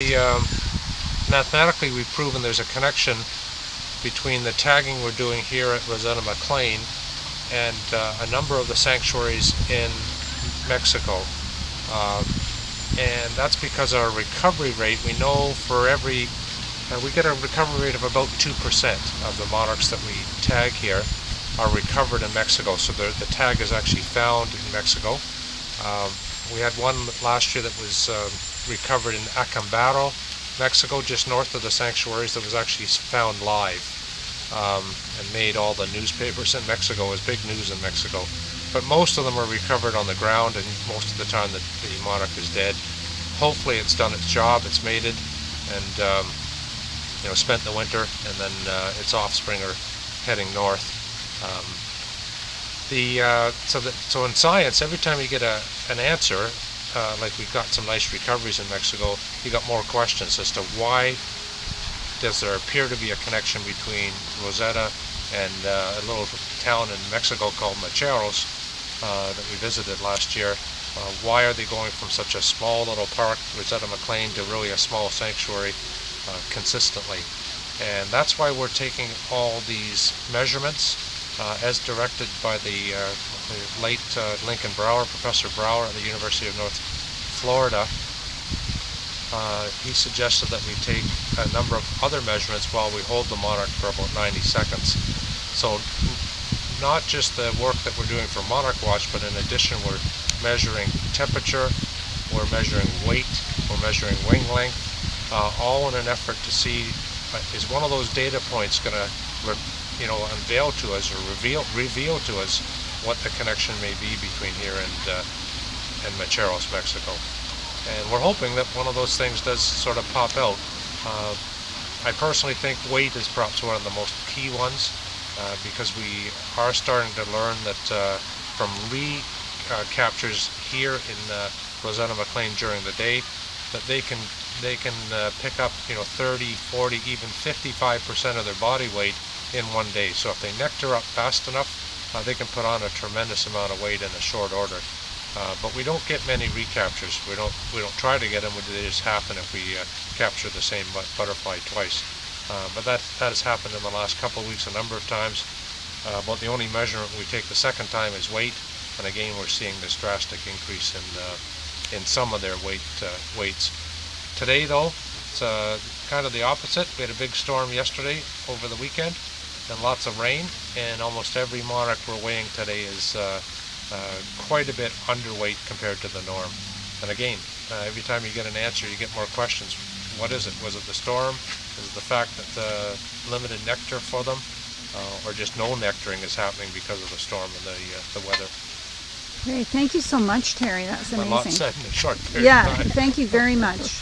Mathematically, we've proven there's a connection between the tagging we're doing here at Rosetta McClain and a number of the sanctuaries in Mexico. And that's because our recovery rate, we know for every, we get a recovery rate of about 2% of the monarchs that we tag here are recovered in Mexico. So the tag is actually found in Mexico. We had one last year that was recovered in Acambaro, Mexico, just north of the sanctuaries, that was actually found live and made all the newspapers in Mexico. It was big news in Mexico. But most of them are recovered on the ground, and most of the time the monarch is dead. Hopefully it's done its job, it's mated, and spent the winter, and then its offspring are heading north. So in science, every time you get an answer, like we got some nice recoveries in Mexico, you got more questions as to why does there appear to be a connection between Rosetta and a little town in Mexico called Monarch that we visited last year. Why are they going from such a small little park, Rosetta McClain, to really a small sanctuary consistently? And that's why we're taking all these measurements as directed by the late Lincoln Brower, Professor Brower at the University of North Florida. He suggested that we take a number of other measurements while we hold the monarch for about 90 seconds. So not just the work that we're doing for Monarch Watch, but in addition we're measuring temperature, we're measuring weight, we're measuring wing length, all in an effort to see is one of those data points going to unveil to us or reveal to us what the connection may be between here and Monarch, Mexico. And we're hoping that one of those things does sort of pop out. I personally think weight is perhaps one of the most key ones, because we are starting to learn that from recaptures here in Rosetta McClain during the day, that they can pick up 30, 40, even 55% of their body weight in one day. So if they nectar up fast enough, they can put on a tremendous amount of weight in a short order. But we don't get many recaptures. We don't try to get them. They just happen if we capture the same butterfly twice. But that has happened in the last couple of weeks a number of times. But the only measurement we take the second time is weight, and again we're seeing this drastic increase in some of their weights. Today though, it's kind of the opposite. We had a big storm yesterday over the weekend and lots of rain, and almost every monarch we're weighing today is quite a bit underweight compared to the norm. And again, every time you get an answer, you get more questions. What is it? Was it the storm? Is it the fact that limited nectar for them, or just no nectaring is happening because of the storm and the weather? Great, thank you so much, Terry. That's amazing. A lot said in a short period of time. Yeah, thank you very much.